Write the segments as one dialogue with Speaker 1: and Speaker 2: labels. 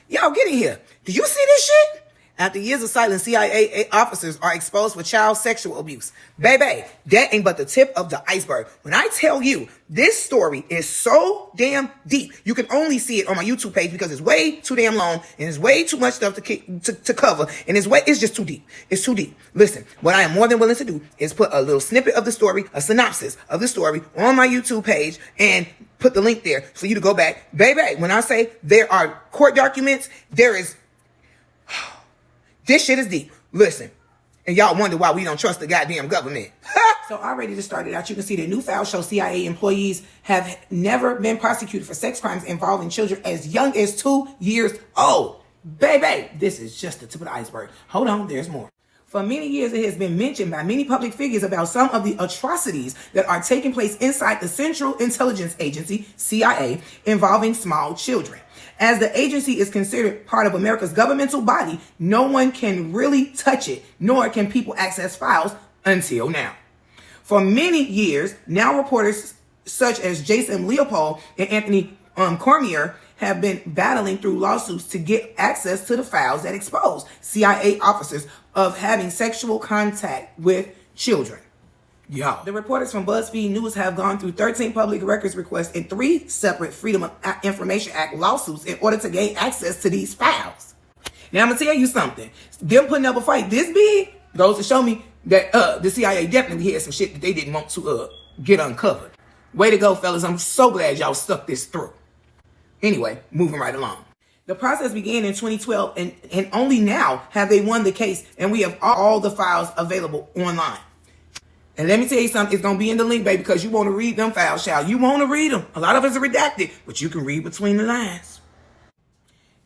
Speaker 1: Y'all get in here. Do you see this shit? After years of silence, CIA officers are exposed for child sexual abuse. Baby, that ain't but the tip of the iceberg. When I tell you this story is so damn deep, you can only see it on my YouTube page because it's way too damn long and there's way too much stuff to cover, and it's just too deep. It's too deep. Listen, what I am more than willing to do is put a little snippet of the story, a synopsis of the story on my YouTube page and put the link there for you to go back. Baby, when I say there are court documents, this shit is deep. Listen. And y'all wonder why we don't trust the goddamn government. So already to start it out, you can see the new files show CIA employees have never been prosecuted for sex crimes involving children as young as 2 years old. Baby, this is just the tip of the iceberg. Hold on, there's more. For many years, it has been mentioned by many public figures about some of the atrocities that are taking place inside the Central Intelligence Agency, CIA, involving small children. As the agency is considered part of America's governmental body, no one can really touch it, nor can people access files until now. For many years, now reporters such as Jason Leopold and Anthony Cormier have been battling through lawsuits to get access to the files that expose CIA officers of having sexual contact with children. Yo. The reporters from BuzzFeed News have gone through 13 public records requests and 3 separate Freedom of Information Act lawsuits in order to gain access to these files. Now, I'm going to tell you something. Them putting up a fight this big goes to show me that the CIA definitely had some shit that they didn't want to get uncovered. Way to go, fellas. I'm so glad y'all stuck this through. Anyway, moving right along. The process began in 2012, and only now have they won the case, and we have all the files available online. And let me tell you something, it's going to be in the link, baby, because you want to read them files, child. You want to read them. A lot of us are redacted, but you can read between the lines.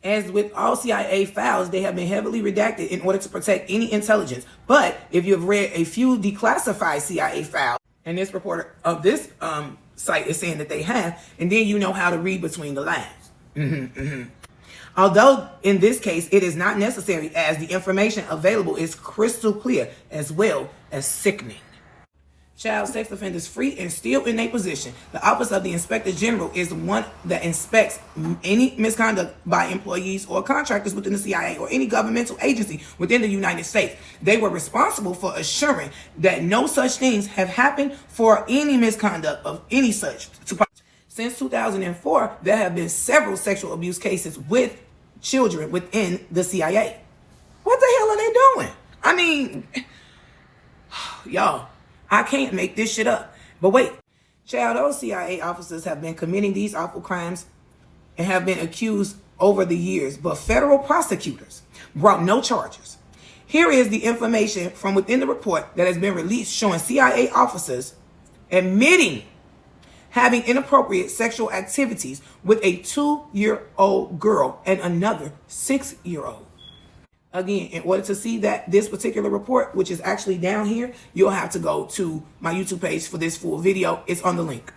Speaker 1: As with all CIA files, they have been heavily redacted in order to protect any intelligence. But if you've read a few declassified CIA files, and this reporter of this site is saying that they have, and then you know how to read between the lines. Although in this case, it is not necessary as the information available is crystal clear as well as sickening. Child sex offenders free and still in a position. The Office of the Inspector General is the one that inspects any misconduct by employees or contractors within the CIA or any governmental agency within the United States. They were responsible for assuring that no such things have happened for any misconduct of any such. Since 2004, there have been several sexual abuse cases with children within the CIA. What the hell are they doing? I mean, y'all, I can't make this shit up. But wait, child, those CIA officers have been committing these awful crimes and have been accused over the years, but federal prosecutors brought no charges. Here is the information from within the report that has been released showing CIA officers admitting having inappropriate sexual activities with a 2-year-old girl and another 6-year-old. Again, in order to see this particular report, which is actually down here, you'll have to go to my YouTube page for this full video. It's on the link.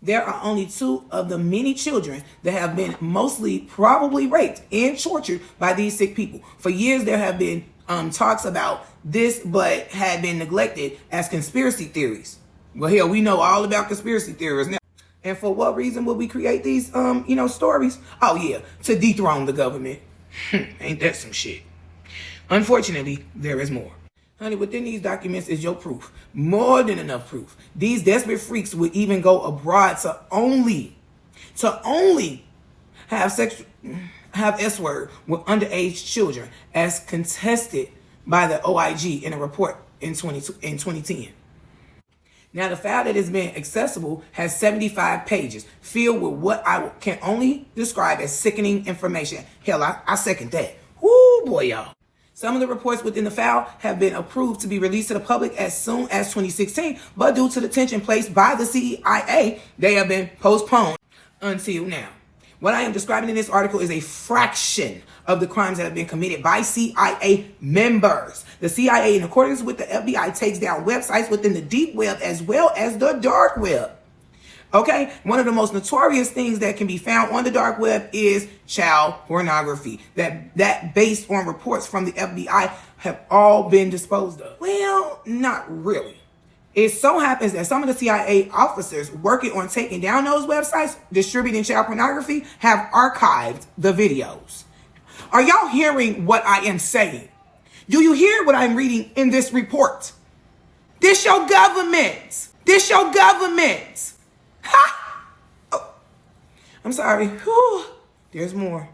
Speaker 1: There are only 2 of the many children that have been mostly probably raped and tortured by these sick people. For years, there have been talks about this, but had been neglected as conspiracy theories. Well, hell, we know all about conspiracy theories now. And for what reason would we create these, stories? Oh, yeah, to dethrone the government. Ain't that some shit? Unfortunately, there is more. Honey, within these documents is your proof. More than enough proof. These desperate freaks would even go abroad to only have S-word with underage children, as contested by the OIG in a report in 2010. Now, the file that has been accessible has 75 pages, filled with what I can only describe as sickening information. Hell, I second that. Woo, boy, y'all. Some of the reports within the file have been approved to be released to the public as soon as 2016, but due to the tension placed by the CIA, they have been postponed until now. What I am describing in this article is a fraction of the crimes that have been committed by CIA members. The CIA, in accordance with the FBI, takes down websites within the deep web as well as the dark web. Okay, one of the most notorious things that can be found on the dark web is child pornography. That based on reports from the FBI have all been disposed of. Well, not really. It so happens that some of the CIA officers working on taking down those websites, distributing child pornography, have archived the videos. Are y'all hearing what I am saying? Do you hear what I'm reading in this report? This your government. This your government. Ha! Oh, I'm sorry. Whew. There's more.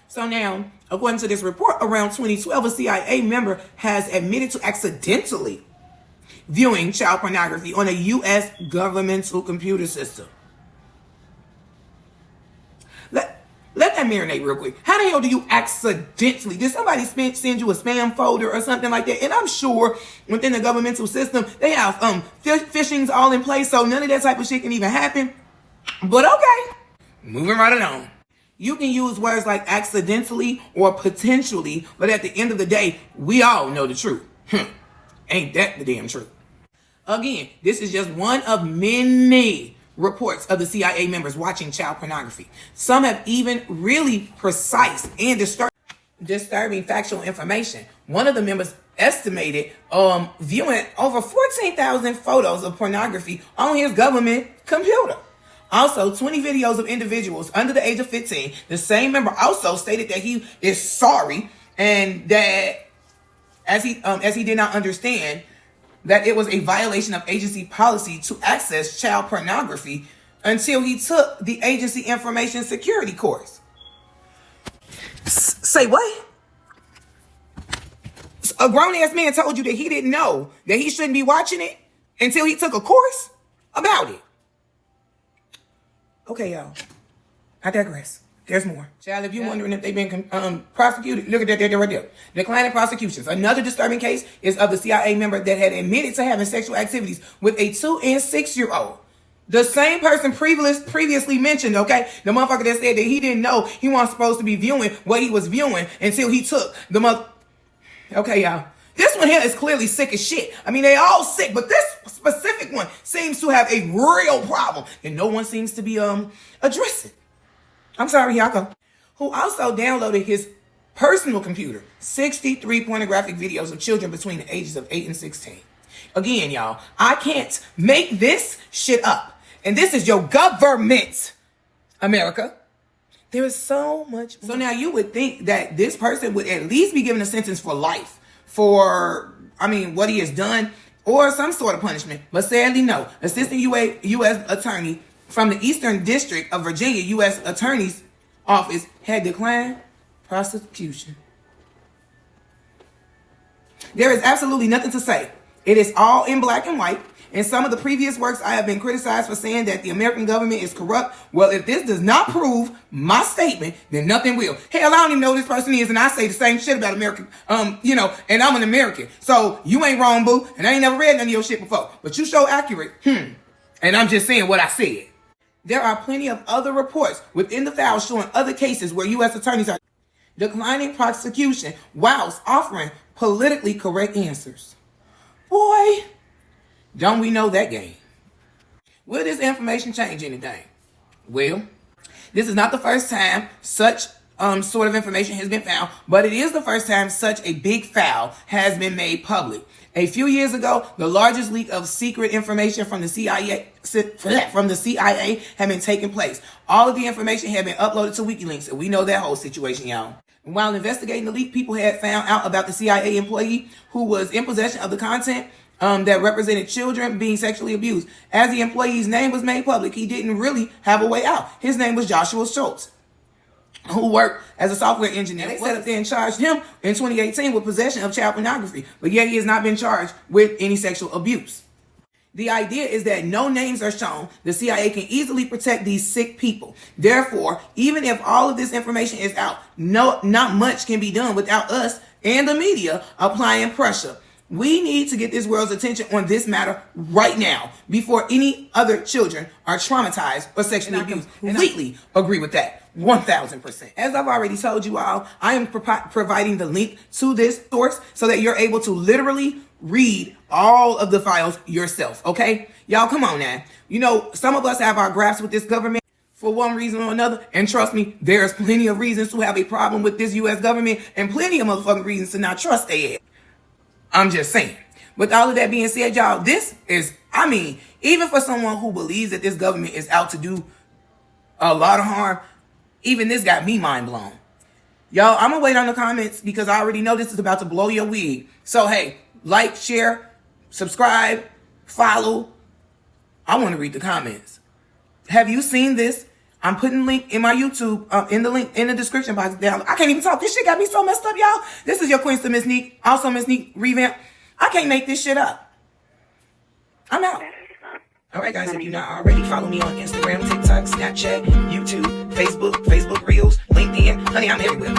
Speaker 1: So now, according to this report, around 2012, a CIA member has admitted to accidentally viewing child pornography on a U.S. governmental computer system. Let that marinate real quick. How the hell do you accidentally? Did somebody send you a spam folder or something like that? And I'm sure within the governmental system, they have phishings all in place, so none of that type of shit can even happen. But okay, moving right along. You can use words like accidentally or potentially, but at the end of the day, we all know the truth. Ain't that the damn truth? Again, this is just one of many reports of the CIA members watching child pornography. Some have even really precise and disturbing factual information. One of the members estimated viewing over 14,000 photos of pornography on his government computer. Also, 20 videos of individuals under the age of 15. The same member also stated that he is sorry and that as he did not understand that it was a violation of agency policy to access child pornography until he took the agency information security course. Say what? A grown-ass man told you that he didn't know that he shouldn't be watching it until he took a course about it. Okay, y'all. I digress. There's more. Child, if you're wondering if they've been prosecuted, look at that right there. Declining prosecutions. Another disturbing case is of the CIA member that had admitted to having sexual activities with a 2- and 6-year-old. The same person previously mentioned, okay? The motherfucker that said that he didn't know he wasn't supposed to be viewing what he was viewing until he took the Okay, y'all. This one here is clearly sick as shit. I mean, they all sick, but this specific one seems to have a real problem and no one seems to be addressing. I'm sorry, Yako, who also downloaded his personal computer 63 pornographic videos of children between the ages of 8 and 16. Again, y'all, I can't make this shit up. And this is your government, America. There is so much. So now you would think that this person would at least be given a sentence for life for, what he has done or some sort of punishment. But sadly, no. Assistant U.S. attorney from the Eastern District of Virginia, U.S. Attorney's Office had declined prosecution. There is absolutely nothing to say. It is all in black and white. In some of the previous works, I have been criticized for saying that the American government is corrupt. Well, if this does not prove my statement, then nothing will. Hell, I don't even know who this person is, and I say the same shit about American, and I'm an American. So you ain't wrong, boo, and I ain't never read none of your shit before. But you show accurate, and I'm just saying what I said. There are plenty of other reports within the file showing other cases where U.S. attorneys are declining prosecution whilst offering politically correct answers. Boy, don't we know that game? Will this information change anything? Well, this is not the first time such sort of information has been found, but it is the first time such a big file has been made public. A few years ago, the largest leak of secret information from the CIA had been taking place. All of the information had been uploaded to WikiLeaks, and we know that whole situation, y'all. And while investigating the leak, people had found out about the CIA employee who was in possession of the content that represented children being sexually abused. As the employee's name was made public, he didn't really have a way out. His name was Joshua Schultz, who worked as a software engineer. They set up there and charged him in 2018 with possession of child pornography, but yet he has not been charged with any sexual abuse. The idea is that no names are shown. The CIA can easily protect these sick people. Therefore, even if all of this information is out, not much can be done without us and the media applying pressure. We need to get this world's attention on this matter right now before any other children are traumatized or sexually abused. Completely agree with that. 1000%. As I've already told you all, I am providing the link to this source so that you're able to literally read all of the files yourself. Okay? Y'all, come on now. Some of us have our grasp with this government for one reason or another. And trust me, there's plenty of reasons to have a problem with this U.S. government and plenty of motherfucking reasons to not trust their ass. I'm just saying. With all of that being said, y'all, this is, even for someone who believes that this government is out to do a lot of harm, even this got me mind blown. Y'all, I'm going to wait on the comments because I already know this is about to blow your wig. So, hey, like, share, subscribe, follow. I want to read the comments. Have you seen this? I'm putting link in my YouTube, in the link in the description box down. I can't even talk. This shit got me so messed up, y'all. This is your Queen to Msnique, also Msniquerevamp. I can't make this shit up. I'm out. All right, guys, if you're not already, follow me on Instagram, TikTok, Snapchat, YouTube, Facebook Reels, LinkedIn. Honey, I'm everywhere.